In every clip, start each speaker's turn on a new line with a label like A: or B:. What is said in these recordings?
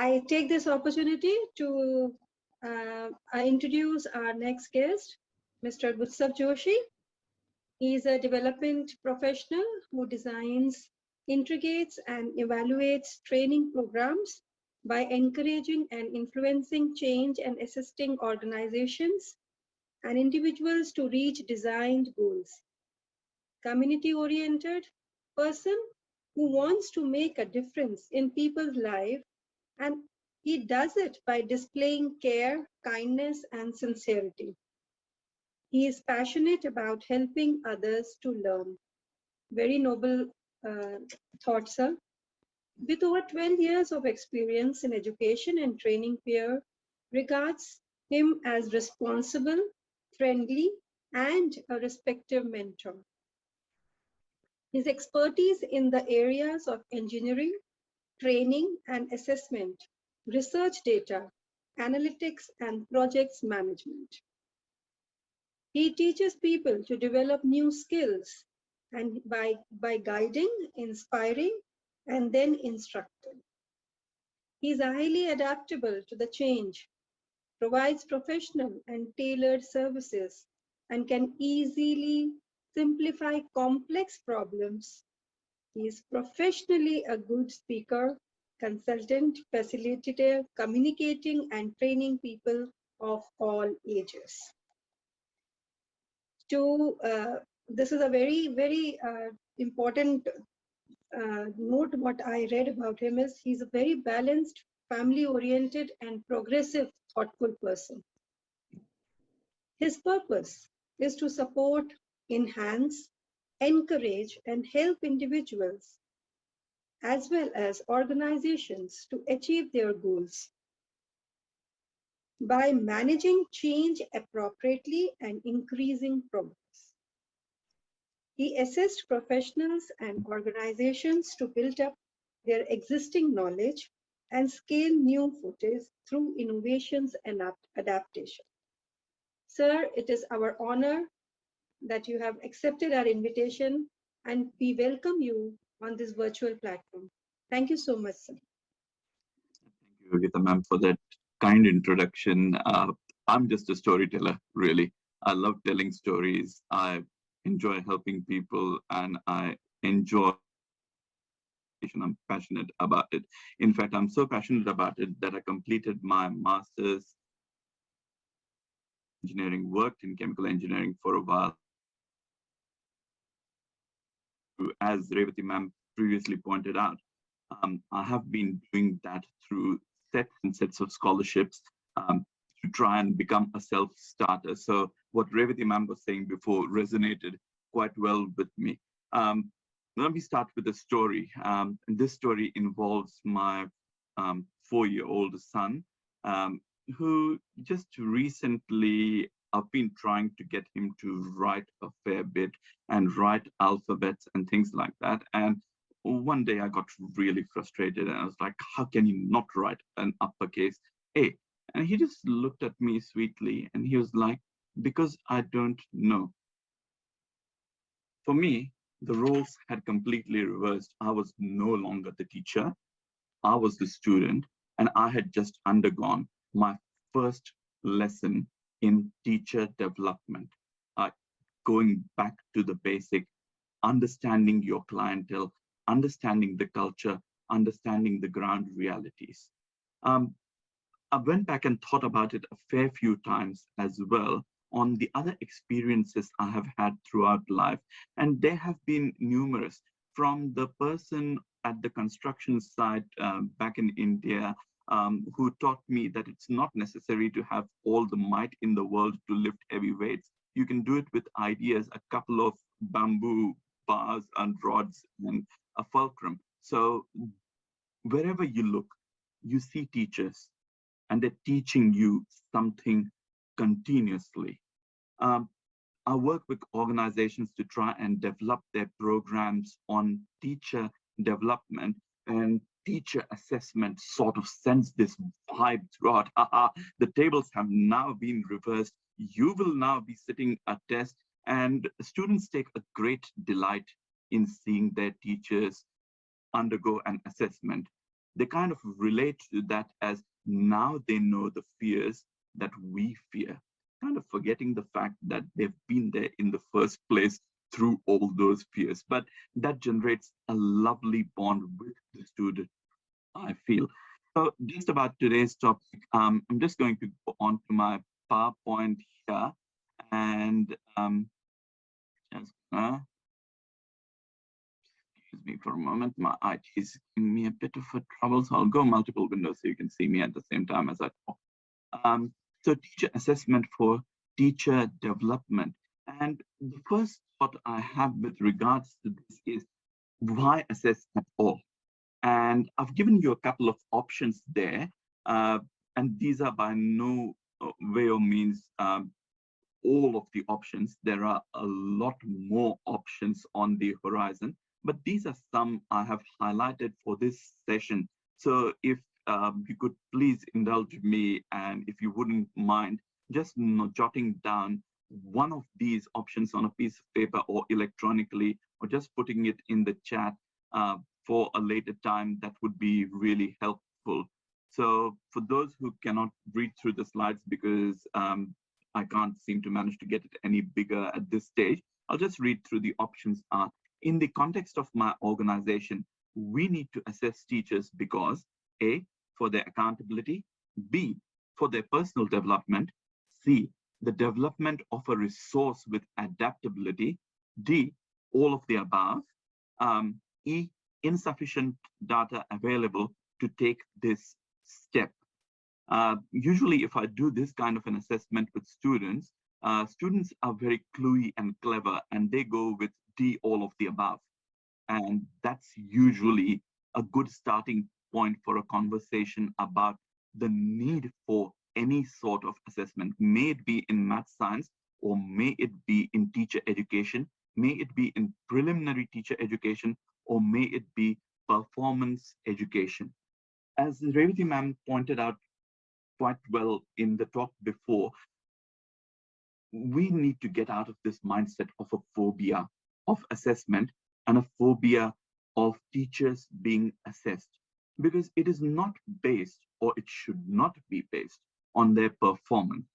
A: I take this opportunity to introduce our next guest, Mr. Gustav Joshi. He is a development professional who designs, integrates, and evaluates training programs by encouraging and influencing change and assisting organizations and individuals to reach designed goals. Community-oriented person who wants to make a difference in people's life, and he does it by displaying care, kindness, and sincerity. He is passionate about helping others to learn. Very noble thought, sir. With over 12 years of experience in education and training, peer regards him as responsible, friendly, and a respected mentor. His expertise in the areas of engineering, training and assessment, research data, analytics, and projects management. He teaches people to develop new skills and by guiding, inspiring, and then instructing. He is highly adaptable to the change, provides professional and tailored services, and can easily simplify complex problems. He is professionally a good speaker, consultant, facilitator, communicating and training people of all ages. This is a very important note. What I read about him is he's a very balanced, family-oriented, and progressive, thoughtful person. His purpose is to support, enhance, encourage, and help individuals as well as organizations to achieve their goals by managing change appropriately and increasing progress. He assists professionals and organizations to build up their existing knowledge and scale new footage through innovations and adaptation. Sir, it is our honor that you have accepted our invitation, and we welcome you on this virtual platform. Thank you so much, sir.
B: Thank you, Gita ma'am, for that kind introduction. I'm just a storyteller, really. I love telling stories. I enjoy helping people, and I enjoy. I'm passionate about it. In fact, I'm so passionate about it that I completed my master's engineering, worked in chemical engineering for a while. As Revati ma'am previously pointed out, I have been doing that through sets and sets of scholarships to try and become a self-starter. So what Revati ma'am was saying before resonated quite well with me. Let me start with a story. And this story involves my 4-year-old son, who just recently I've been trying to get him to write a fair bit and write alphabets and things like that. And one day I got really frustrated and I was like, how can you not write an uppercase A? And he just looked at me sweetly and he was like, because I don't know. For me, the roles had completely reversed. I was no longer the teacher. I was the student, and I had just undergone my first lesson in teacher development, going back to the basic, understanding your clientele, understanding the culture, understanding the ground realities. I went back and thought about it a fair few times as well on the other experiences I have had throughout life. And they have been numerous, from the person at the construction site back in India, who taught me that it's not necessary to have all the might in the world to lift heavy weights. You can do it with ideas, a couple of bamboo bars and rods and a fulcrum. So wherever you look, you see teachers and they're teaching you something continuously. I work with organizations to try and develop their programs on teacher development, and teacher assessment sort of sends this vibe throughout. The tables have now been reversed. You will now be sitting a test, and students take a great delight in seeing their teachers undergo an assessment. they kind of relate to that as now they know the fears that we fear, kind of forgetting the fact that they've been there in the first place through all those fears. But that generates a lovely bond with the student, I feel. So just about today's topic, I'm just going to go on to my PowerPoint here, and just excuse me for a moment. My IT is giving me a bit of a trouble, so I'll go multiple windows so you can see me at the same time as I talk. So teacher assessment for teacher development. And the first thought I have with regards to this is, why assess at all? And I've given you a couple of options there. And these are by no way or means all of the options. There are a lot more options on the horizon, but these are some I have highlighted for this session. So if you could please indulge me, and if you wouldn't mind just jotting down one of these options on a piece of paper or electronically, or just putting it in the chat for a later time, that would be really helpful. So for those who cannot read through the slides because I can't seem to manage to get it any bigger at this stage, I'll just read through the options. Are in the context of my organization, we need to assess teachers because A, for their accountability, B, for their personal development, C, the development of a resource with adaptability, D, all of the above, E, insufficient data available to take this step. Usually, if I do this kind of an assessment with students, students are very cluey and clever, and they go with D, all of the above. And that's usually a good starting point for a conversation about the need for any sort of assessment, may it be in math science, or may it be in teacher education, may it be in preliminary teacher education, or may it be performance education. As Revati ma'am pointed out quite well in the talk before, we need to get out of this mindset of a phobia of assessment and a phobia of teachers being assessed, because it is not based, or it should not be based, on their performance.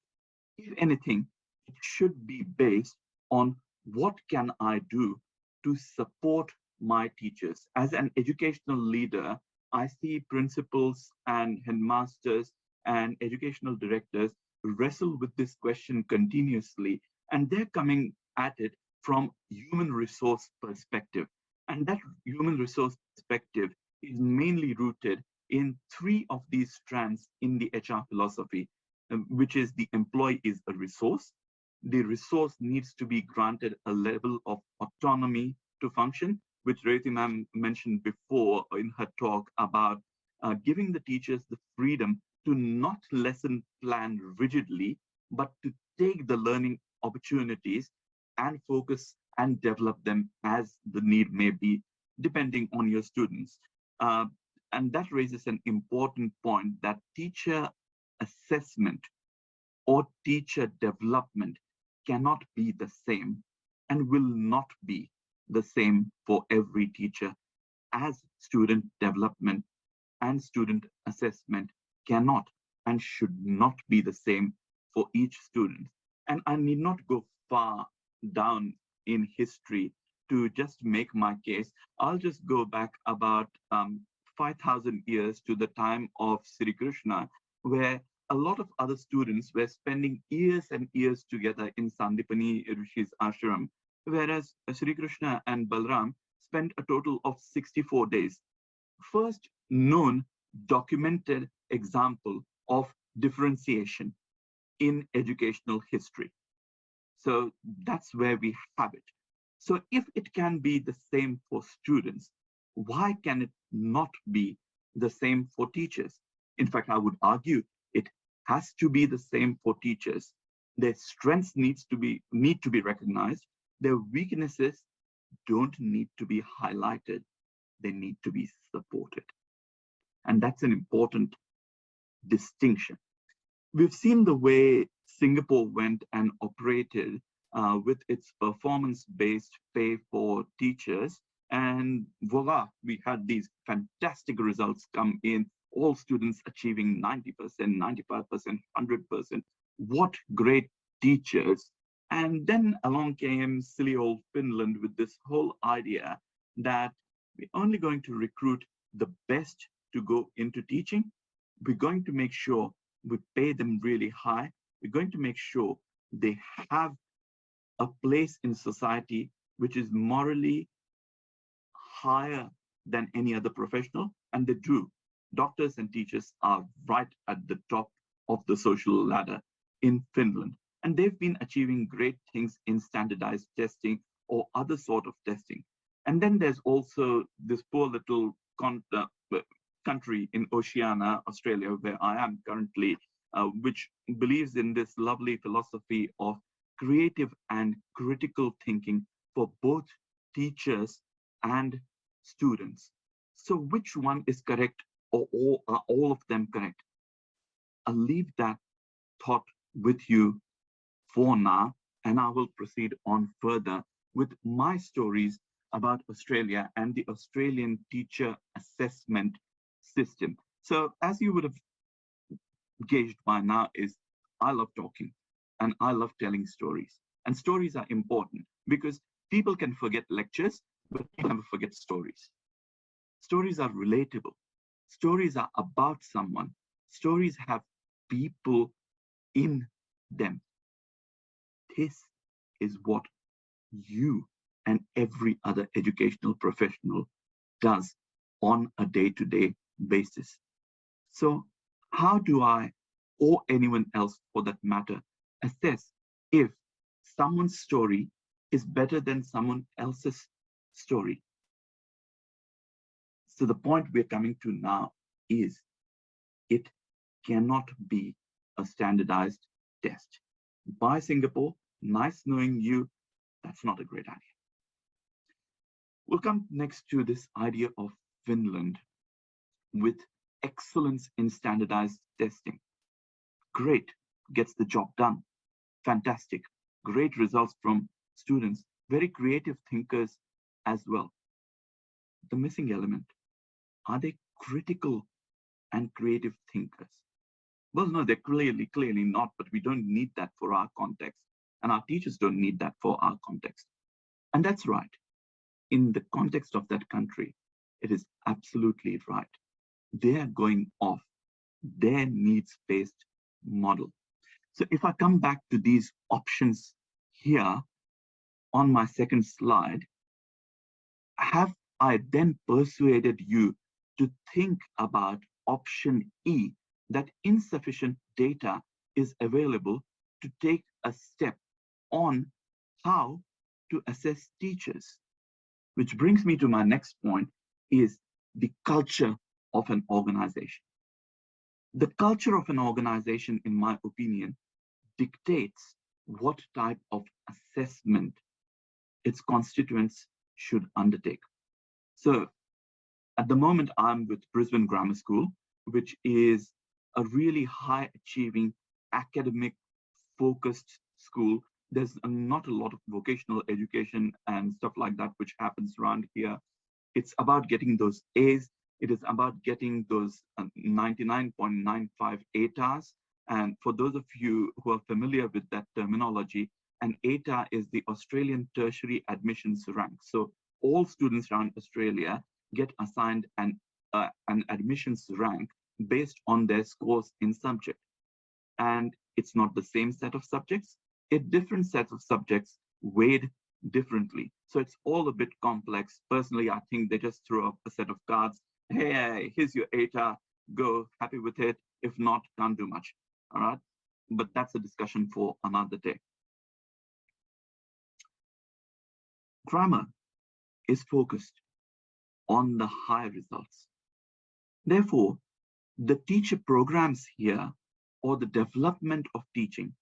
B: If anything, it should be based on what can I do to support my teachers. As an educational leader, I see principals and headmasters and educational directors wrestle with this question continuously, and they're coming at it from human resource perspective. And that human resource perspective is mainly rooted in three of these strands in the HR philosophy, which is the employee is a resource. The resource needs to be granted a level of autonomy to function, which Revati ma'am mentioned before in her talk about giving the teachers the freedom to not lesson plan rigidly, but to take the learning opportunities and focus and develop them as the need may be, depending on your students. And that raises an important point, that teacher assessment or teacher development cannot be the same and will not be the same for every teacher, as student development and student assessment cannot and should not be the same for each student. And I need not go far down in history to just make my case. I'll just go back about 5,000 years to the time of Sri Krishna, where a lot of other students were spending years and years together in Sandipani Rishi's ashram, whereas Sri Krishna and Balram spent a total of 64 days. First known documented example of differentiation in educational history. So that's where we have it. So if it can be the same for students, why can it not be the same for teachers? In fact, I would argue it has to be the same for teachers. Their strengths need to be recognized. Their weaknesses don't need to be highlighted. They need to be supported. And that's an important distinction. We've seen the way Singapore went and operated with its performance-based pay for teachers. And voila, we had these fantastic results come in, all students achieving 90%, 95%, 100%. What great teachers. And then along came silly old Finland with this whole idea that we're only going to recruit the best to go into teaching. We're going to make sure we pay them really high. We're going to make sure they have a place in society which is morally higher than any other professional, and they do. Doctors and teachers are right at the top of the social ladder in Finland, and they've been achieving great things in standardized testing or other sort of testing. And then there's also this poor little country in Oceania, Australia, where I am currently, which believes in this lovely philosophy of creative and critical thinking for both teachers and students. So which one is correct, or are all of them correct? I'll leave that thought with you for now, and I will proceed on further with my stories about Australia and the Australian teacher assessment system. So as you would have gauged by now is I love talking and I love telling stories. And stories are important because people can forget lectures, but people never forget stories. Stories are relatable. Stories are about someone. Stories have people in them. This is what you and every other educational professional does on a day-to-day basis. So how do I, or anyone else for that matter, assess if someone's story is better than someone else's story? So the point we're coming to now is it cannot be a standardized test. Bye, Singapore. Nice knowing you. That's not a great idea. We'll come next to this idea of Finland with excellence in standardized testing. Great, gets the job done. Fantastic, great results from students, very creative thinkers as well. The missing element, are they critical and creative thinkers? Well, no, they're clearly not, but we don't need that for our context. And our teachers don't need that for our context. And that's right. In the context of that country, it is absolutely right. They're going off their needs-based model. So if I come back to these options here on my second slide, have I then persuaded you to think about option E, that insufficient data is available to take a step on how to assess teachers? Which brings me to my next point, is the culture of an organization. The culture of an organization, in my opinion, dictates what type of assessment its constituents should undertake. So at the moment, I'm with Brisbane Grammar School, which is a really high achieving, academic focused school. There's not a lot of vocational education and stuff like that, which happens around here. It's about getting those A's. It is about getting those 99.95 ATARs. And for those of you who are familiar with that terminology, an ATAR is the Australian Tertiary Admissions Rank. So all students around Australia get assigned an admissions rank based on their scores in subject. And it's not the same set of subjects. It's different sets of subjects weighed differently. So it's all a bit complex. Personally, I think they just throw up a set of cards. Hey, here's your ATA, go, happy with it. If not, can't do much, all right? But that's a discussion for another day. Grammar is focused on the high results. Therefore, the teacher programs here, or the development of teaching,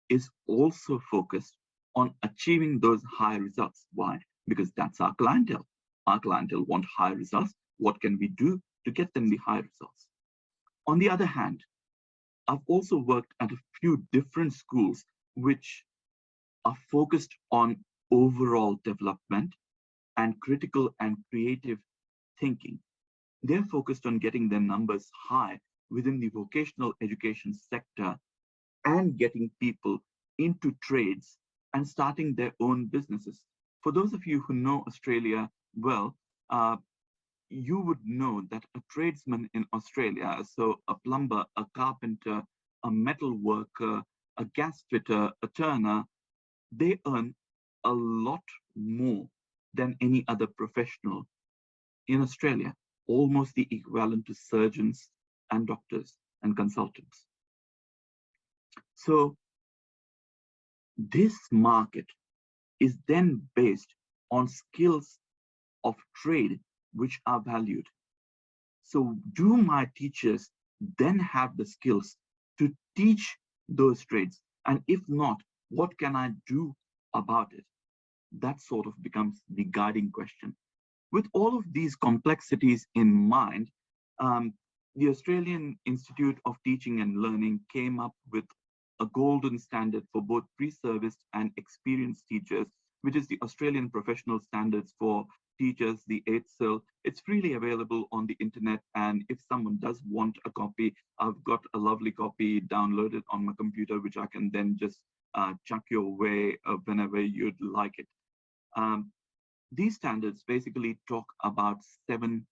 B: is also focused on achieving those high results. Why? Because that's our clientele. Our clientele want high results. What can we do to get them the high results? On the other hand, I've also worked at a few different schools which are focused on overall development and critical and creative thinking. They're focused on getting their numbers high within the vocational education sector and getting people into trades and starting their own businesses. For those of you who know Australia well, uh, you would know that a tradesman in Australia, so a plumber, a carpenter, a metal worker, a gas fitter, a turner, they earn a lot more than any other professional in Australia, almost the equivalent to surgeons and doctors and consultants. So this market is then based on skills of trade which are valued. So do my teachers then have the skills to teach those trades? And if not, what can I do about it? That sort of becomes the guiding question. With all of these complexities in mind, um, the Australian Institute of Teaching and Learning came up with a golden standard for both pre-serviced and experienced teachers, which is the Australian Professional Standards for Teachers, the AITSL. It's freely available on the internet, and if someone does want a copy, I've got a lovely copy downloaded on my computer, which I can then just chuck your way whenever you'd like it. Um, these standards basically talk about 7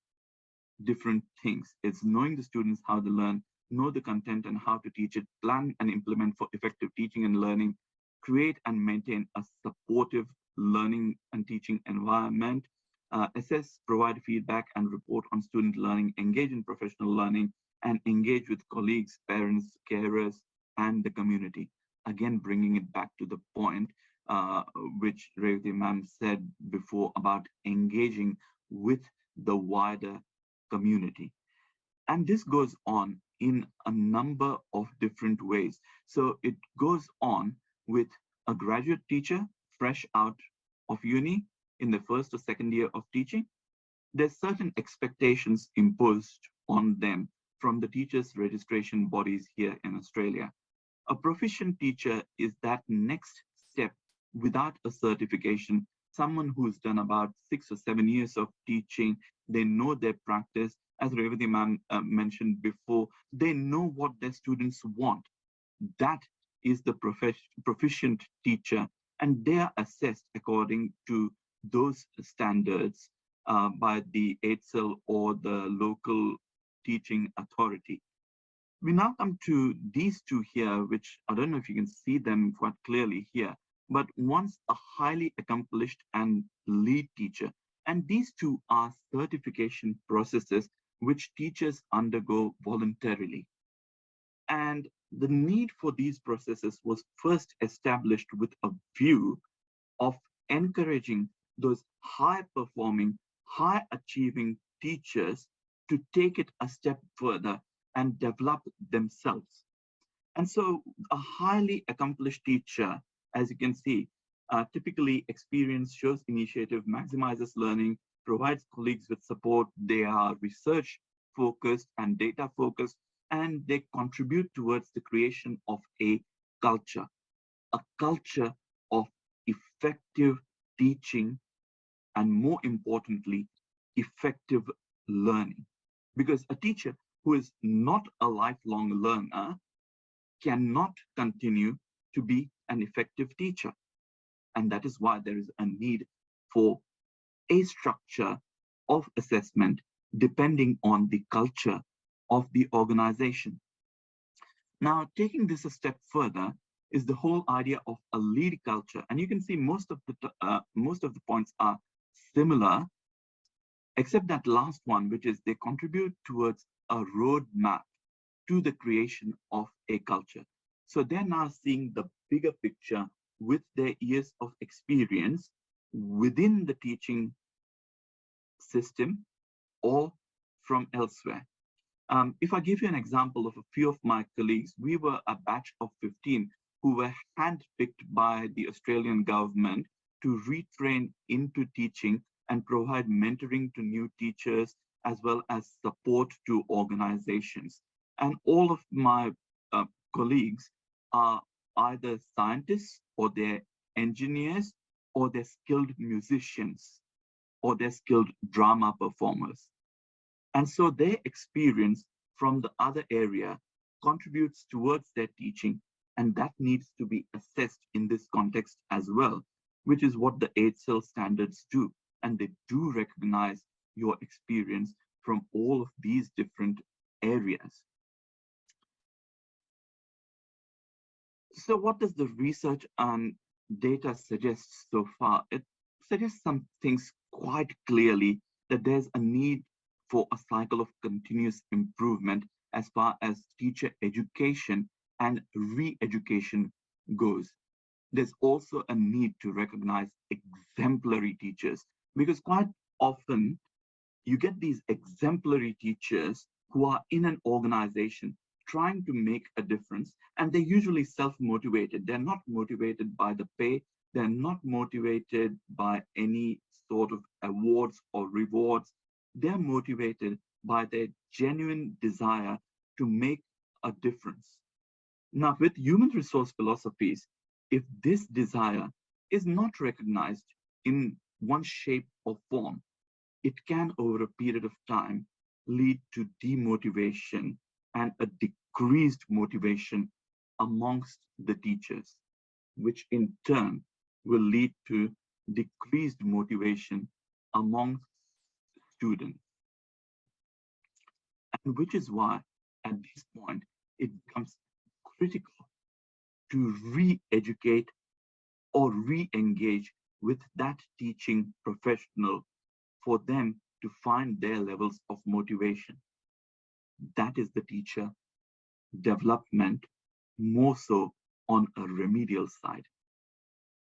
B: different things. It's knowing the students how to learn, know the content and how to teach it, plan and implement for effective teaching and learning, create and maintain a supportive learning and teaching environment, assess, provide feedback and report on student learning, engage in professional learning, and engage with colleagues, parents, carers, and the community. Again, bringing it back to the point uh, which Revati ma'am said before about engaging with the wider community. And this goes on in a number of different ways. So it goes on with a graduate teacher fresh out of uni in the first or second year of teaching. There's certain expectations imposed on them from the teachers' registration bodies here in Australia. A proficient teacher is that next step without a certification, someone who's done about 6 or 7 years of teaching, they know their practice. As Revati ma'am mentioned before, they know what their students want. That is the proficient teacher, and they are assessed according to those standards by the AITSL or the local teaching authority. We now come to these two here, which I don't know if you can see them quite clearly here, but one's a highly accomplished and lead teacher. And these two are certification processes which teachers undergo voluntarily. And the need for these processes was first established with a view of encouraging those high performing, high achieving teachers to take it a step further and develop themselves. And so a highly accomplished teacher, as you can see, typically experience, shows initiative, maximizes learning, provides colleagues with support. They are research focused and data focused, and they contribute towards the creation of a culture of effective teaching, and more importantly, effective learning. Because a teacher who is not a lifelong learner cannot continue to be an effective teacher. And that is why there is a need for a structure of assessment depending on the culture of the organization. Now, taking this a step further is the whole idea of a lead culture. And you can see most of the points are similar, except that last one, which is they contribute towards a roadmap to the creation of a culture. So they're now seeing the bigger picture with their years of experience within the teaching system or from elsewhere. If I give you an example of a few of my colleagues, we were a batch of 15 who were handpicked by the Australian government to retrain into teaching and provide mentoring to new teachers as well as support to organizations. And all of my uh, colleagues are either scientists or they're engineers or they're skilled musicians. or they're skilled drama performers. And so their experience from the other area contributes towards their teaching, and that needs to be assessed in this context as well, which is what the 8 cell standards do. And they do recognize your experience from all of these different areas. So what does the research and data suggest so far? It suggests some things quite clearly, that there's a need for a cycle of continuous improvement as far as teacher education and re-education goes. There's also a need to recognize exemplary teachers, because quite often you get these exemplary teachers who are in an organization trying to make a difference, and they're usually self-motivated. They're not motivated by the pay, they're not motivated by any sort of awards or rewards. They're motivated by their genuine desire to make a difference. Now, with human resource philosophies, if this desire is not recognized in one shape or form, it can, over a period of time, lead to demotivation and a decreased motivation amongst the teachers, which in turn will lead to decreased motivation amongst students. And which is why, at this point, it becomes critical to re-educate or re-engage with that teaching professional for them to find their levels of motivation. That is the teacher development, more so on a remedial side.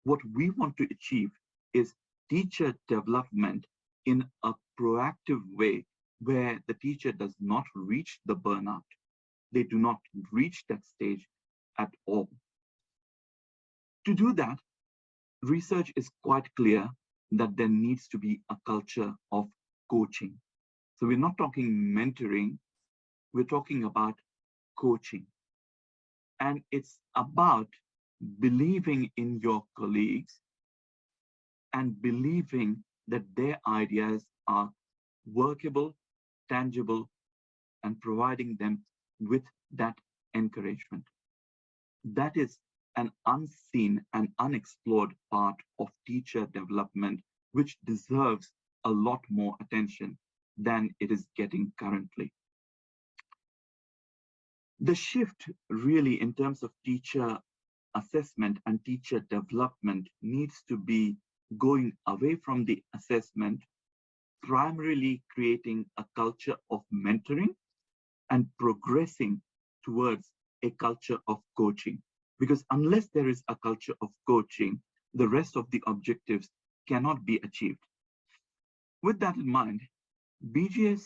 B: What we want to achieve is teacher development in a proactive way, where the teacher does not reach the burnout. They do not reach that stage at all. To do that, research is quite clear that there needs to be a culture of coaching. So we're not talking mentoring, we're talking about coaching. And it's about believing in your colleagues and believing that their ideas are workable, tangible, and providing them with that encouragement. That is an unseen and unexplored part of teacher development, which deserves a lot more attention than it is getting currently. The shift really in terms of teacher assessment and teacher development needs to be going away from the assessment, primarily creating a culture of mentoring and progressing towards a culture of coaching. Because unless there is a culture of coaching, the rest of the objectives cannot be achieved. With that in mind, BGS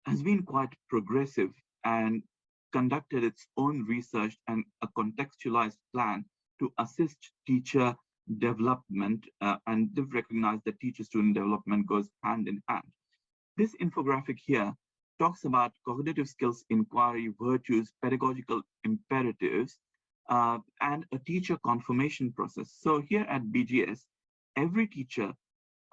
B: has been quite progressive and conducted its own research and a contextualized plan to assist teacher development, and they've recognized that teacher-student development goes hand in hand. This infographic here talks about cognitive skills inquiry, virtues, pedagogical imperatives, and a teacher confirmation process. So here at BGS, every teacher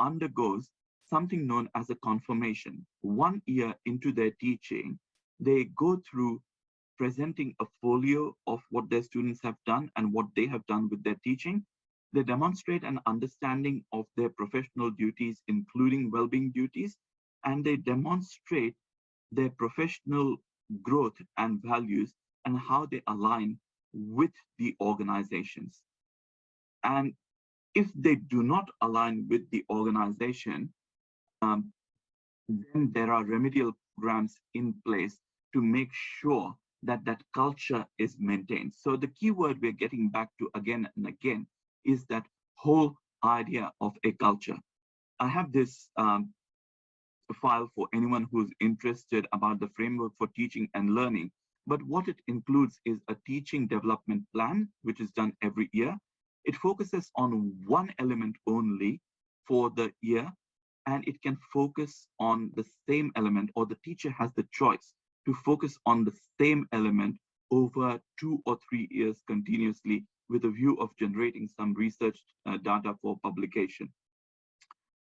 B: undergoes something known as a confirmation. 1 year into their teaching, they go through presenting a folio of what their students have done and what they have done with their teaching. They demonstrate an understanding of their professional duties, including well-being duties, and they demonstrate their professional growth and values and how they align with the organizations. And if they do not align with the organization, then there are remedial programs in place to make sure that that culture is maintained. So the key word we're getting back to again and again is that whole idea of a culture. I have this file for anyone who's interested about the framework for teaching and learning. But what it includes is a teaching development plan, which is done every year. It focuses on one element only for the year, and it can focus on the same element, or the teacher has the choice to focus on the same element over 2 or 3 years continuously, with a view of generating some research data for publication.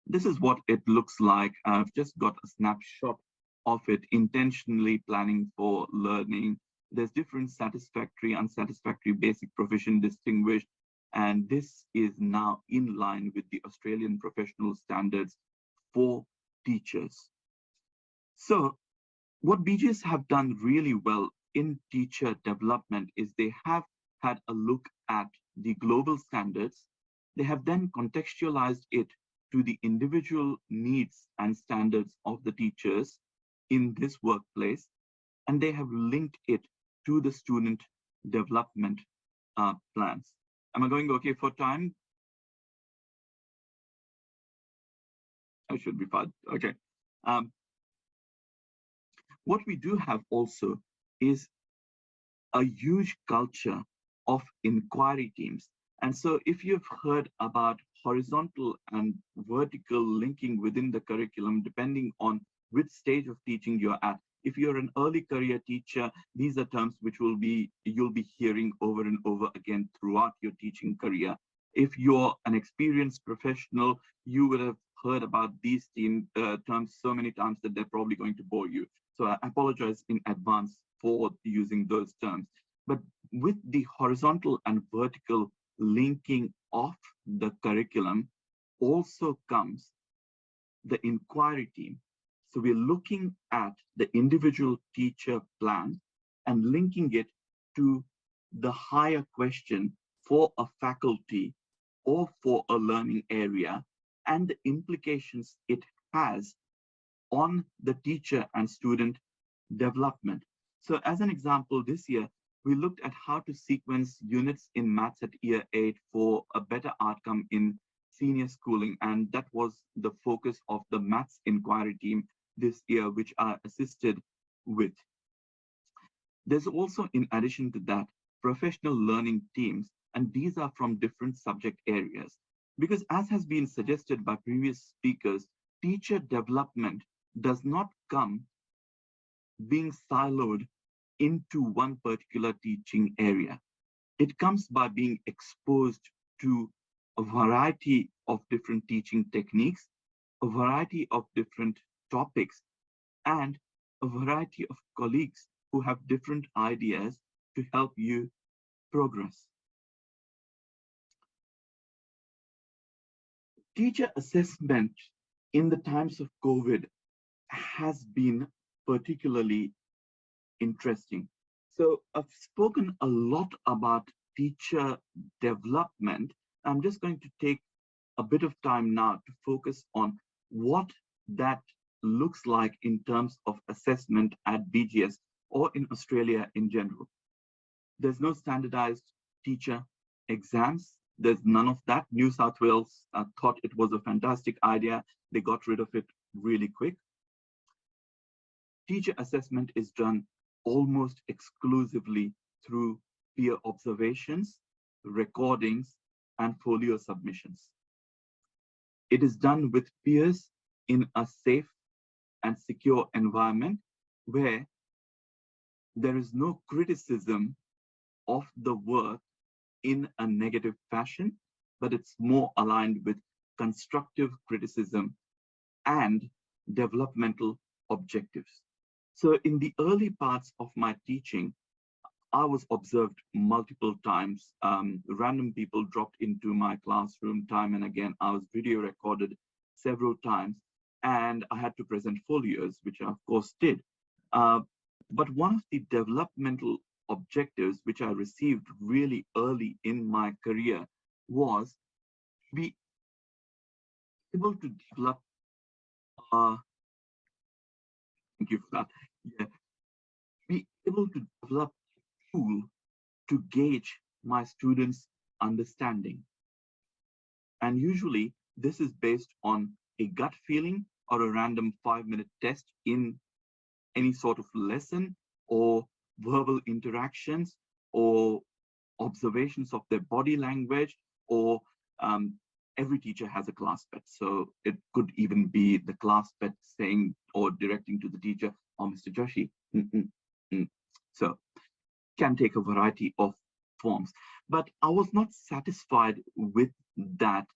B: This is what it looks like. I've just got a snapshot of it, intentionally planning for learning. There's different satisfactory, unsatisfactory, basic, proficient, distinguished, and this is now in line with the Australian professional standards for teachers. So what BGS have done really well in teacher development is they have had a look at the global standards. They have then contextualized it to the individual needs and standards of the teachers in this workplace, and they have linked it to the student development plans. Am I going okay for time? I should be fine. Okay. Um, what we do have also is a huge culture of inquiry teams. And so if you've heard about horizontal and vertical linking within the curriculum, depending on which stage of teaching you're at, if you're an early career teacher, these are terms which you'll be hearing over and over again throughout your teaching career. If you're an experienced professional, you would have heard about these terms so many times that they're probably going to bore you. So I apologize in advance for using those terms. But with the horizontal and vertical linking of the curriculum also comes the inquiry team. So we're looking at the individual teacher plan and linking it to the higher question for a faculty or for a learning area and the implications it has on the teacher and student development. So as an example, this year, we looked at how to sequence units in maths at year 8 for a better outcome in senior schooling. And that was the focus of the maths inquiry team this year, which I assisted with. There's also, in addition to that, professional learning teams, and these are from different subject areas. Because as has been suggested by previous speakers, teacher development does not come being siloed into one particular teaching area. It comes by being exposed to a variety of different teaching techniques, a variety of different topics, and a variety of colleagues who have different ideas to help you progress. Teacher assessment in the times of COVID has been particularly interesting. So I've spoken a lot about teacher development. I'm just going to take a bit of time now to focus on what that looks like in terms of assessment at BGS or in Australia in general. There's no standardized teacher exams. There's none of that. New South Wales thought it was a fantastic idea. They got rid of it really quick. Teacher assessment is done almost exclusively through peer observations, recordings, and folio submissions. It is done with peers in a safe and secure environment where there is no criticism of the work in a negative fashion, but it's more aligned with constructive criticism and developmental objectives. So in the early parts of my teaching, I was observed multiple times. Random people dropped into my classroom time and again. I was video recorded several times, and I had to present folios, which I of course did. But one of the developmental objectives which I received really early in my career was to be able to develop, thank you for that, yeah, be able to develop a tool to gauge my students' understanding. And usually this is based on a gut feeling or a random 5-minute test in any sort of lesson or verbal interactions or observations of their body language, or every teacher has a class pet. So it could even be the class pet saying or directing to the teacher, "Oh, Mr. Joshi." So can take a variety of forms. But I was not satisfied with that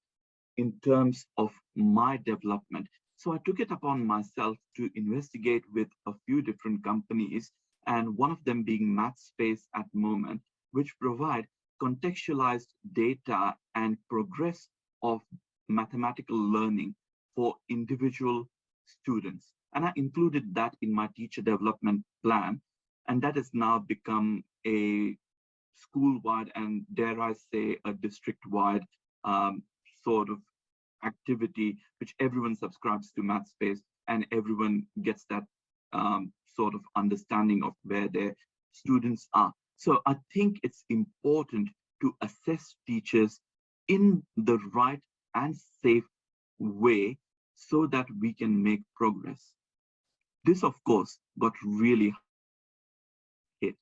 B: in terms of my development. So I took it upon myself to investigate with a few different companies, and one of them being MathSpace at the moment, which provide contextualized data and progress of mathematical learning for individual students. And I included that in my teacher development plan, and that has now become a school-wide and, dare I say, a district-wide um, sort of activity, which everyone subscribes to MathSpace, and everyone gets that sort of understanding of where their students are. So I think it's important to assess teachers in the right and safe way so that we can make progress. This, of course, got really hit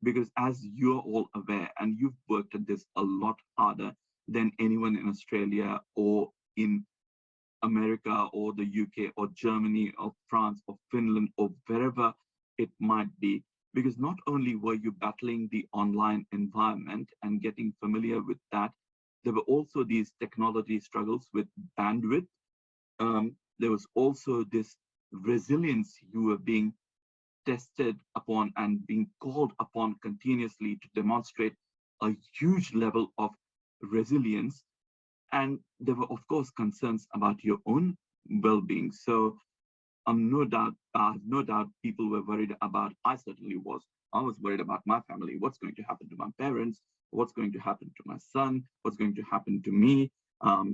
B: because, as you're all aware, and you've worked at this a lot harder than anyone in Australia or in America or the UK or Germany or France or Finland or wherever it might be, because not only were you battling the online environment and getting familiar with that, there were also these technology struggles with bandwidth. There was also this resilience you were being tested upon and being called upon continuously to demonstrate a huge level of resilience. And there were, of course, concerns about your own well-being. So no doubt people were worried about, I certainly was. I was worried about my family. What's going to happen to my parents? What's going to happen to my son? What's going to happen to me?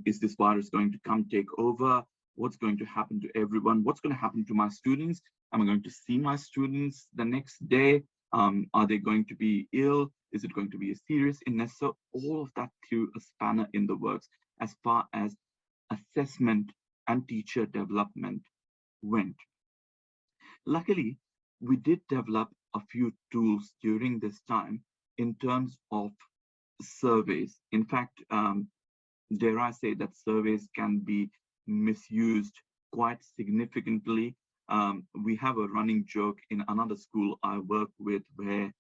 B: Is this virus going to come take over? What's going to happen to everyone? What's going to happen to my students? Am I going to see my students the next day? Are they going to be ill? Is it going to be a serious illness? So all of that threw a spanner in the works as far as assessment and teacher development went. Luckily, we did develop a few tools during this time in terms of surveys. In fact, dare I say that surveys can be misused quite significantly. We have a running joke in another school I work with where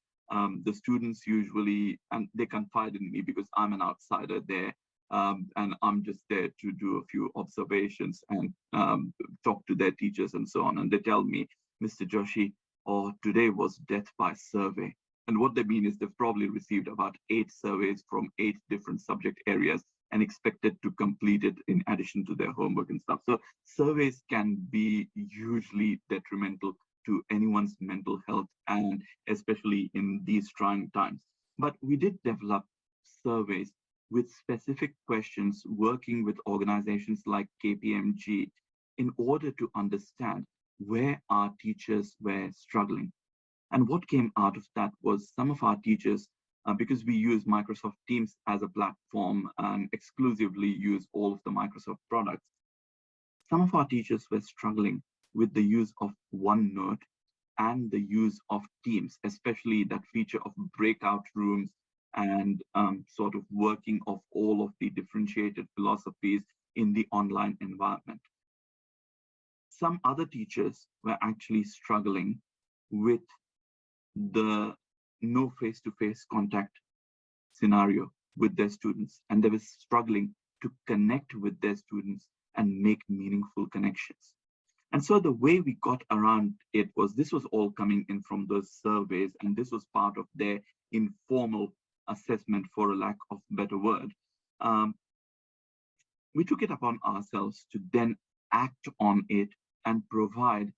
B: the students usually, and they confide in me because I'm an outsider there, and I'm just there to do a few observations and talk to their teachers and so on. And they tell me, Mr. Joshi, oh, today was death by survey. And what they mean is they've probably received about 8 surveys from 8 different subject areas and expected to complete it in addition to their homework and stuff. So surveys can be hugely detrimental to anyone's mental health, and especially in these trying times. But we did develop surveys with specific questions, working with organizations like KPMG in order to understand where our teachers were struggling. And what came out of that was some of our teachers, because we use Microsoft Teams as a platform and exclusively use all of the Microsoft products, some of our teachers were struggling with the use of OneNote and the use of Teams, especially that feature of breakout rooms and sort of working of all of the differentiated philosophies in the online environment. Some other teachers were actually struggling with the no face-to-face contact scenario with their students, and they were struggling to connect with their students and make meaningful connections. And so the way we got around it was, this was all coming in from those surveys, and this was part of their informal assessment, for a lack of a better word. We took it upon ourselves to then act on it and provide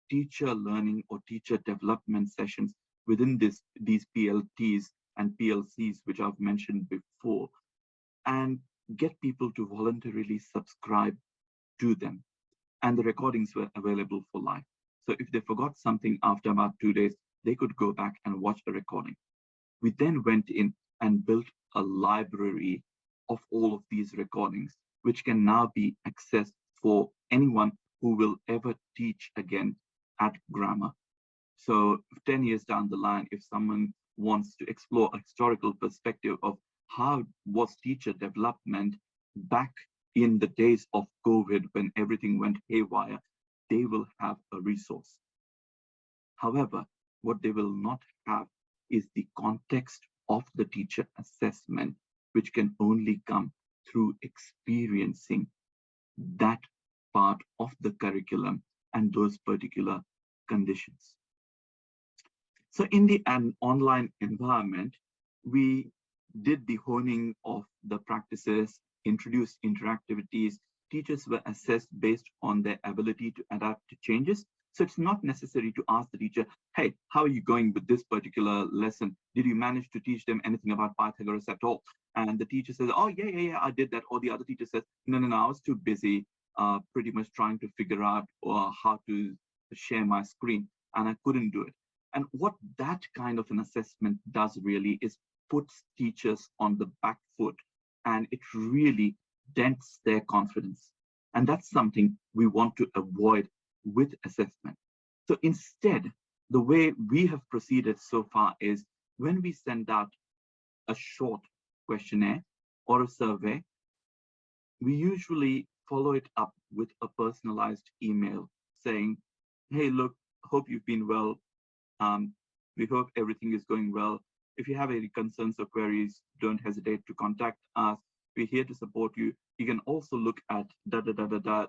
B: teacher learning or teacher development sessions within these PLTs and PLCs, which I've mentioned before, and get people to voluntarily subscribe to them. And the recordings were available for life. So if they forgot something after about 2 days, they could go back and watch the recording. We then went in and built a library of all of these recordings, which can now be accessed for anyone who will ever teach again at grammar. So 10 years down the line, if someone wants to explore a historical perspective of how was teacher development back in the days of COVID when everything went haywire, they will have a resource. However, what they will not have is the context of the teacher assessment, which can only come through experiencing that part of the curriculum and those particular conditions. So in an online environment, we did the honing of the practices, introduced interactivities. Teachers were assessed based on their ability to adapt to changes. So it's not necessary to ask the teacher, hey, how are you going with this particular lesson? Did you manage to teach them anything about Pythagoras at all? And the teacher says, oh, yeah, I did that. Or the other teacher says, no, I was too busy pretty much trying to figure out how to share my screen, and I couldn't do it. And what that kind of an assessment does really is puts teachers on the back foot, and it really dents their confidence. And that's something we want to avoid with assessment. So instead, the way we have proceeded so far is when we send out a short questionnaire or a survey, we usually follow it up with a personalized email saying, hey, look, hope you've been well. We hope everything is going well. If you have any concerns or queries, don't hesitate to contact us. We're here to support you. You can also look at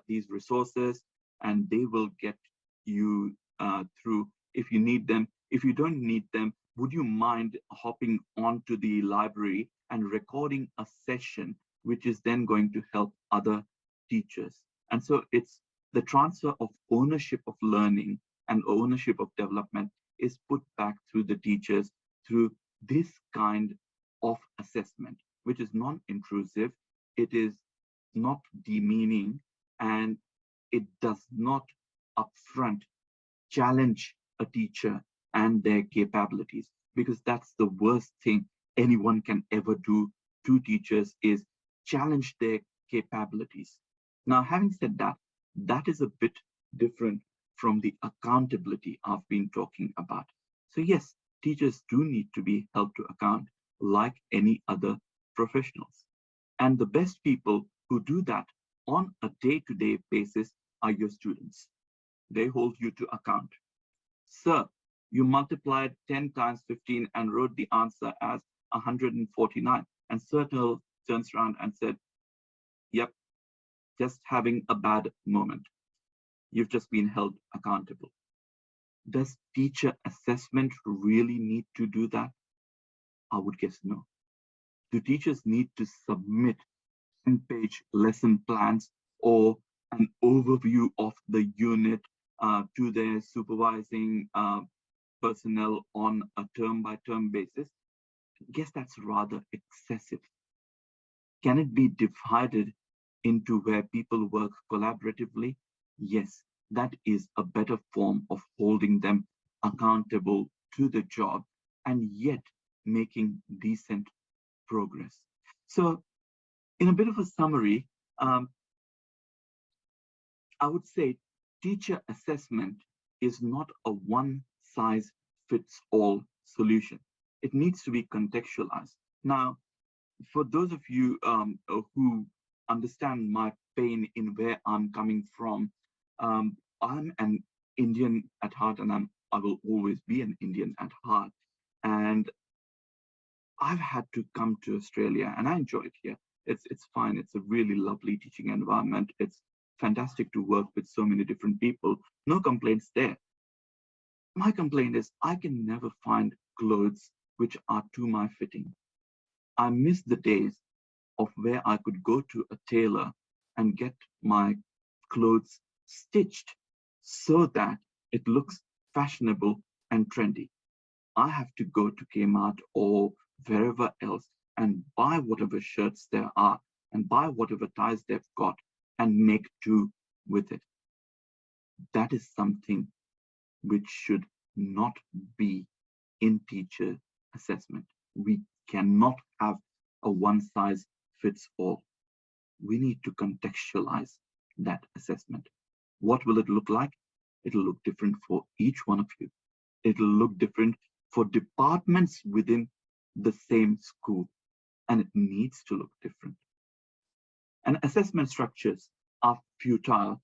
B: these resources, and they will get you through if you need them. If you don't need them, would you mind hopping onto the library and recording a session, which is then going to help other teachers? And so it's the transfer of ownership of learning and ownership of development is put back through the teachers through this kind of assessment, which is non-intrusive, it is not demeaning, and it does not upfront challenge a teacher and their capabilities, because that's the worst thing anyone can ever do to teachers is challenge their capabilities. Now, having said that, that is a bit different from the accountability I've been talking about. So yes, teachers do need to be held to account like any other professionals. And the best people who do that on a day-to-day basis are your students. They hold you to account. Sir, you multiplied 10 times 15 and wrote the answer as 149. And Sir turns around and said, yep, just having a bad moment. You've just been held accountable. Does teacher assessment really need to do that? I would guess no. Do teachers need to submit 10-page lesson plans or an overview of the unit to their supervising personnel on a term-by-term basis? I guess that's rather excessive. Can it be divided into where people work collaboratively? Yes, that is a better form of holding them accountable to the job and yet making decent progress. So in a bit of a summary, I would say teacher assessment is not a one-size-fits-all solution. It needs to be contextualized. Now, for those of you who understand my pain in where I'm coming from, I'm an Indian at heart, and I will always be an Indian at heart. And I've had to come to Australia, and I enjoy it here. It's fine. It's a really lovely teaching environment. It's fantastic to work with so many different people. No complaints there. My complaint is I can never find clothes which are to my fitting. I miss the days of where I could go to a tailor and get my clothes stitched so that it looks fashionable and trendy. I have to go to Kmart or wherever else and buy whatever shirts there are and buy whatever ties they've got and make do with it. That is something which should not be in teacher assessment. We cannot have a one size fits all. We need to contextualize that assessment. What will it look like? It'll look different for each one of you. It'll look different for departments within the same school, and it needs to look different. And assessment structures are futile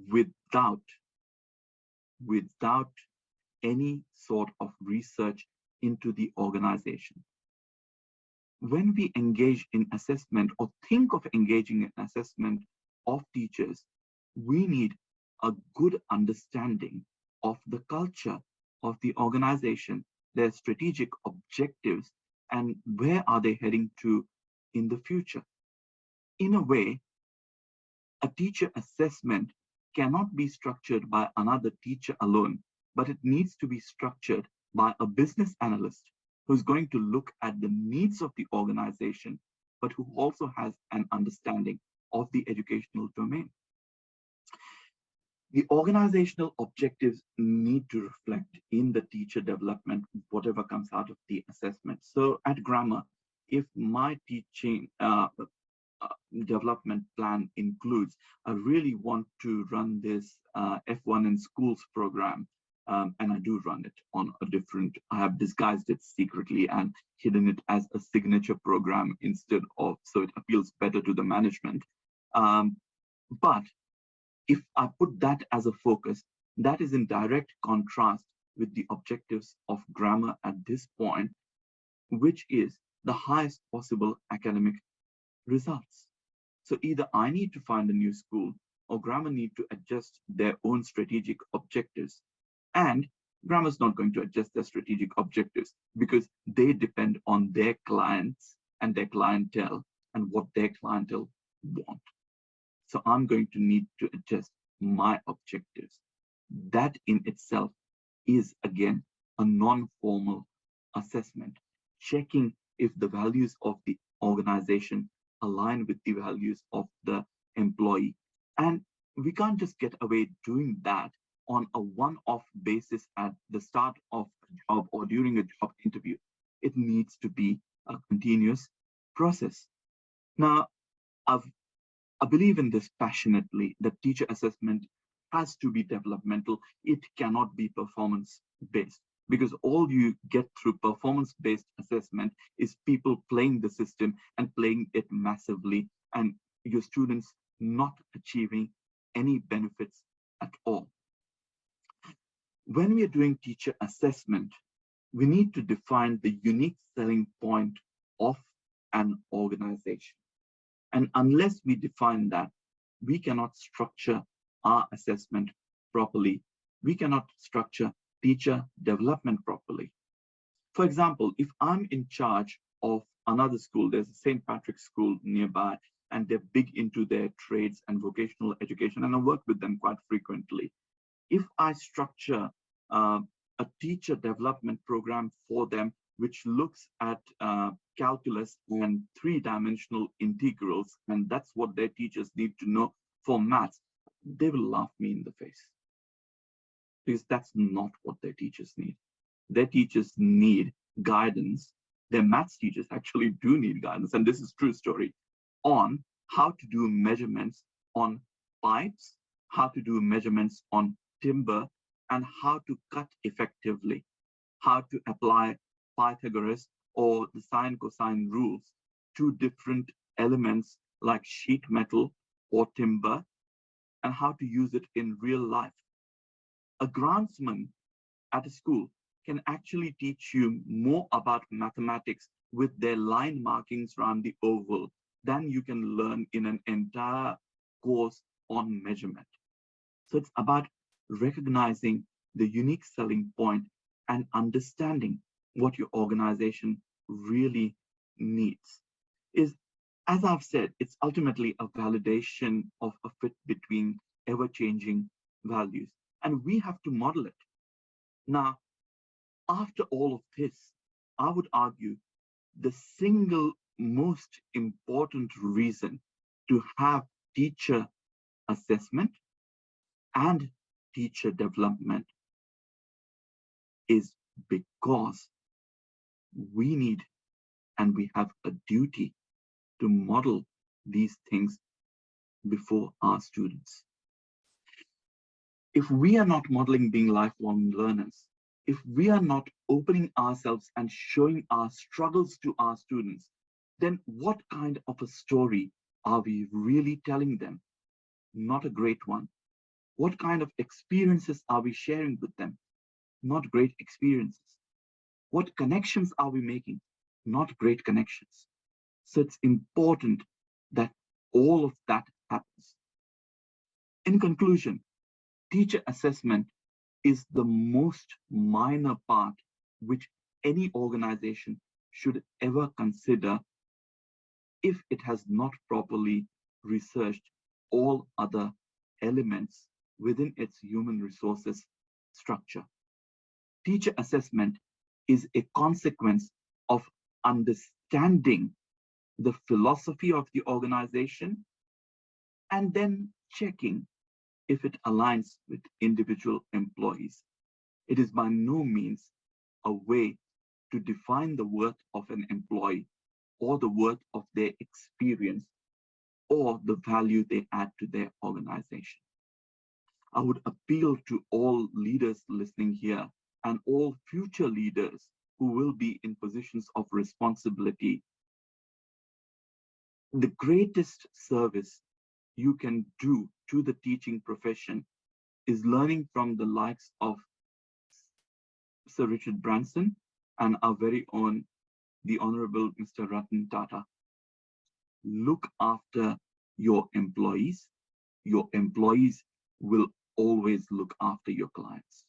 B: without any sort of research into the organization. when we engage in assessment or think of engaging in assessment of teachers, we need a good understanding of the culture of the organization, their strategic objectives, and where are they heading to in the future. In a way, a teacher assessment cannot be structured by another teacher alone, but it needs to be structured by a business analyst who's going to look at the needs of the organization, but who also has an understanding of the educational domain. The organizational objectives need to reflect in the teacher development, whatever comes out of the assessment. So at Grammar, if my teaching development plan includes, I really want to run this F1 in schools program, and I do run it on a different, I have disguised it secretly and hidden it as a signature program instead of, so it appeals better to the management. But if I put that as a focus, that is in direct contrast with the objectives of Grammar at this point, which is the highest possible academic results. So either I need to find a new school or Grammar need to adjust their own strategic objectives. And Grammar's not going to adjust their strategic objectives because they depend on their clients and their clientele and what their clientele want. So I'm going to need to adjust my objectives. That in itself is, again, a non-formal assessment, checking if the values of the organization align with the values of the employee. And we can't just get away doing that on a one-off basis at the start of a job or during a job interview. It needs to be a continuous process. Now, I believe in this passionately, that teacher assessment has to be developmental. It cannot be performance-based, because all you get through performance-based assessment is people playing the system and playing it massively, and your students not achieving any benefits at all. When we are doing teacher assessment, we need to define the unique selling point of an organization. And unless we define that, we cannot structure our assessment properly. We cannot structure teacher development properly. For example, if I'm in charge of another school, there's a St. Patrick's School nearby, and they're big into their trades and vocational education, and I work with them quite frequently. If I structure a teacher development program for them, which looks at calculus and three-dimensional integrals, and that's what their teachers need to know for maths, they will laugh me in the face. Because that's not what their teachers need. Their teachers need guidance. Their maths teachers actually do need guidance, and this is true story, on how to do measurements on pipes, how to do measurements on timber, and how to cut effectively, how to apply Pythagoras or the sine cosine rules to different elements like sheet metal or timber, and how to use it in real life. A grantsman at a school can actually teach you more about mathematics with their line markings around the oval than you can learn in an entire course on measurement. So it's about recognizing the unique selling point and understanding what your organization really needs. Is, as I've said, it's ultimately a validation of a fit between ever-changing values, and we have to model it. Now, after all of this, I would argue the single most important reason to have teacher assessment and teacher development is because we need and we have a duty to model these things before our students. If we are not modeling being lifelong learners, if we are not opening ourselves and showing our struggles to our students, then what kind of a story are we really telling them? Not a great one. What kind of experiences are we sharing with them? Not great experiences. What connections are we making? Not great connections. So it's important that all of that happens. In conclusion, teacher assessment is the most minor part which any organization should ever consider if it has not properly researched all other elements within its human resources structure. Teacher assessment is a consequence of understanding the philosophy of the organization and then checking if it aligns with individual employees. It is by no means a way to define the worth of an employee or the worth of their experience or the value they add to their organization. I would appeal to all leaders listening here and all future leaders who will be in positions of responsibility. The greatest service you can do to the teaching profession is learning from the likes of Sir Richard Branson and our very own, the Honorable Mr. Ratan Tata. Look after your employees will always look after your clients.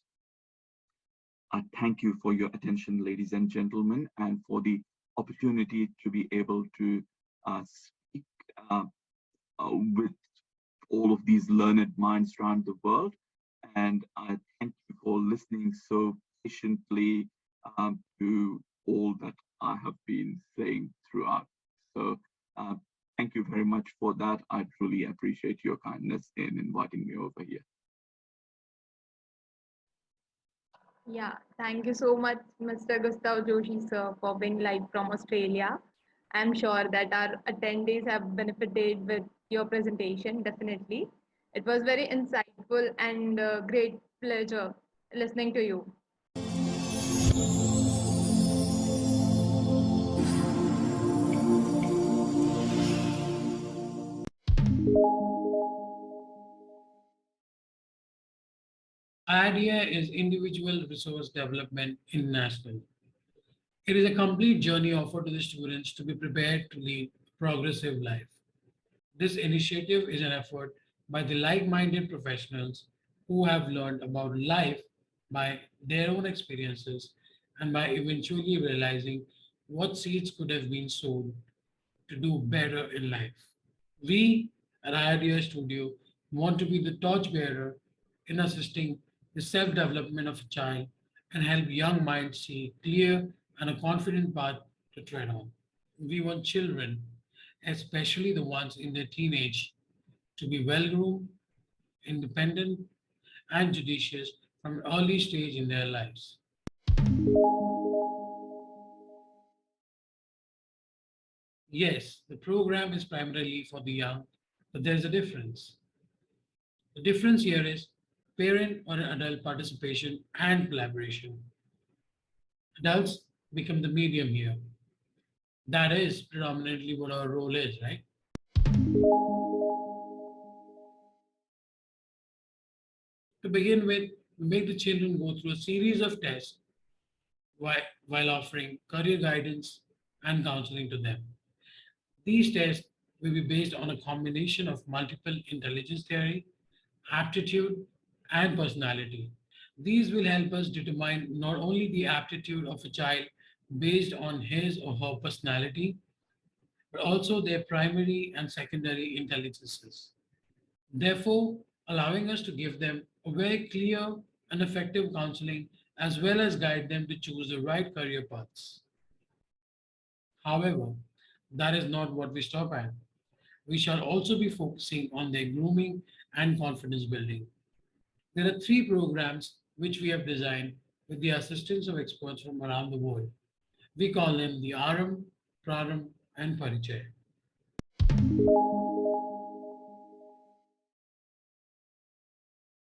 B: I thank you for your attention, ladies and gentlemen, and for the opportunity to be able to speak with all of these learned minds around the world. And I thank you for listening so patiently to all that I have been saying throughout. So uh, thank you very much for that. I truly appreciate your kindness in inviting me over here.
C: Yeah, thank you so much, Mr. Gustav Joshi, sir, for being live from Australia. I'm sure that our attendees have benefited with your presentation, definitely. It was very insightful and great pleasure listening to you.
D: IDEA is Individual Resource Development International. It is a complete journey offered to the students to be prepared to lead a progressive life. This initiative is an effort by the like minded professionals who have learned about life by their own experiences and by eventually realizing what seeds could have been sown to do better in life. We at IDEA Studio want to be the torchbearer in assisting the self development of a child and help young minds see clear and a confident path to tread on. We want children, especially the ones in their teenage, to be well groomed, independent, and judicious from an early stage in their lives. Yes, the program is primarily for the young, but there's a difference. The difference here is parent or adult participation and collaboration. Adults become the medium here. That is predominantly what our role is, right? To begin with, we make the children go through a series of tests while offering career guidance and counseling to them. These tests will be based on a combination of multiple intelligence theory, aptitude, and personality. These will help us determine not only the aptitude of a child based on his or her personality, but also their primary and secondary intelligences. Therefore, allowing us to give them a very clear and effective counseling as well as guide them to choose the right career paths. However, that is not what we stop at. We shall also be focusing on their grooming and confidence building. There are three programs which we have designed with the assistance of experts from around the world. We call them the Aram, Praram, and Parichay.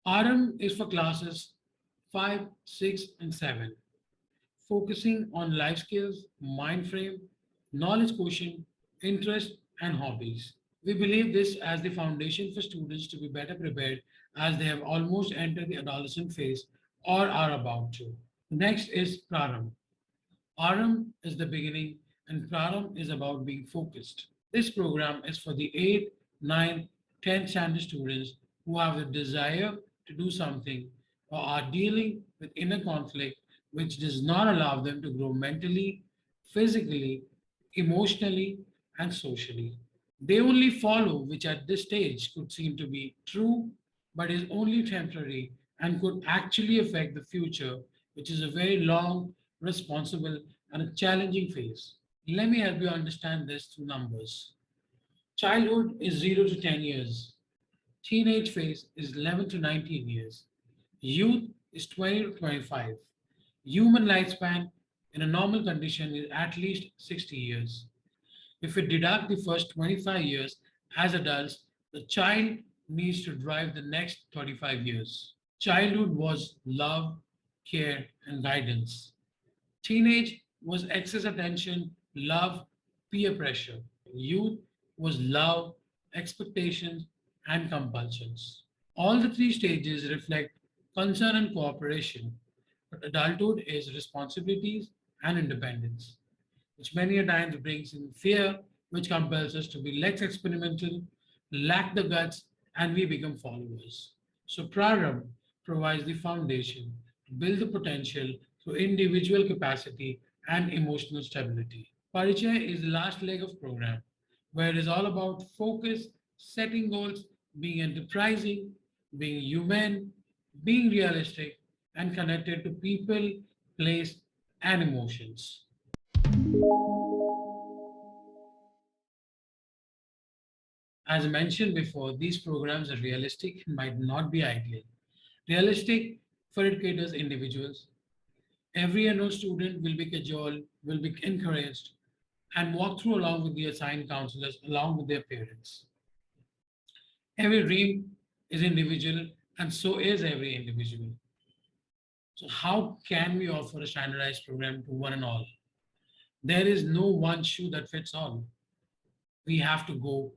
D: Aram is for classes 5, 6, and 7, focusing on life skills, mind frame, knowledge quotient, interest, and hobbies. We believe this as the foundation for students to be better prepared as they have almost entered the adolescent phase or are about to. Next is Praram. Aram is the beginning and Praram is about being focused. This program is for the 8th, 9th, 10th standard students who have the desire to do something or are dealing with inner conflict which does not allow them to grow mentally, physically, emotionally, and socially. They only follow, which at this stage could seem to be true, but is only temporary and could actually affect the future, which is a very long, responsible, and a challenging phase. Let me help you understand this through numbers. Childhood is 0 to 10 years. Teenage phase is 11 to 19 years. Youth is 20 to 25. Human lifespan in a normal condition is at least 60 years. If we deduct the first 25 years as adults, the child needs to drive the next 35 years. Childhood was love, care, and guidance. Teenage was excess attention, love, peer pressure. Youth was love, expectations, and compulsions. All the three stages reflect concern and cooperation, but adulthood is responsibilities and independence, which many a times brings in fear, which compels us to be less experimental, lack the guts, and we become followers. So Prarabdha provides the foundation to build the potential through individual capacity and emotional stability. Parichaya is the last leg of program, where it is all about focus, setting goals, being enterprising, being human, being realistic, and connected to people, place, and emotions. As mentioned before, these programs are realistic and might not be ideal. Realistic for it caters individuals. Every enrolled student will be cajoled, will be encouraged, and walk through along with the assigned counselors, along with their parents. Every dream is individual, and so is every individual. So, how can we offer a standardized program to one and all? There is no one shoe that fits all. We have to go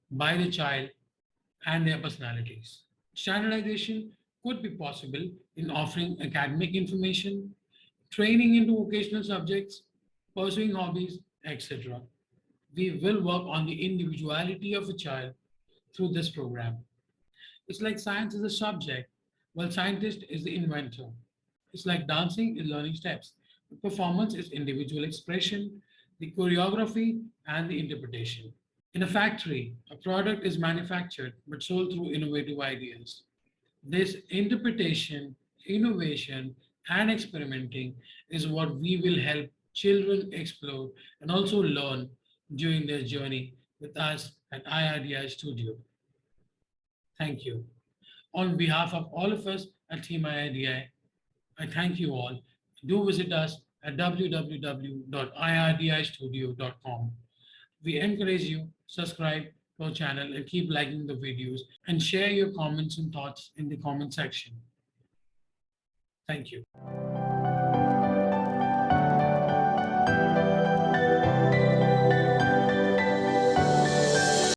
D: by the child and their personalities. Standardization could be possible in offering academic information, training into vocational subjects, pursuing hobbies, etc. We will work on the individuality of a child through this program. It's like science is a subject, while scientist is the inventor. It's like dancing is learning steps. The performance is individual expression, the choreography, and the interpretation. In a factory, a product is manufactured but sold through innovative ideas. This interpretation, innovation, and experimenting is what we will help children explore and also learn during their journey with us at iRDI Studio. Thank you. On behalf of all of us at Team iRDI, I thank you all. Do visit us at www.irdistudio.com. We encourage you subscribe to our channel and keep liking the videos and share your comments and thoughts in the comment section. Thank you.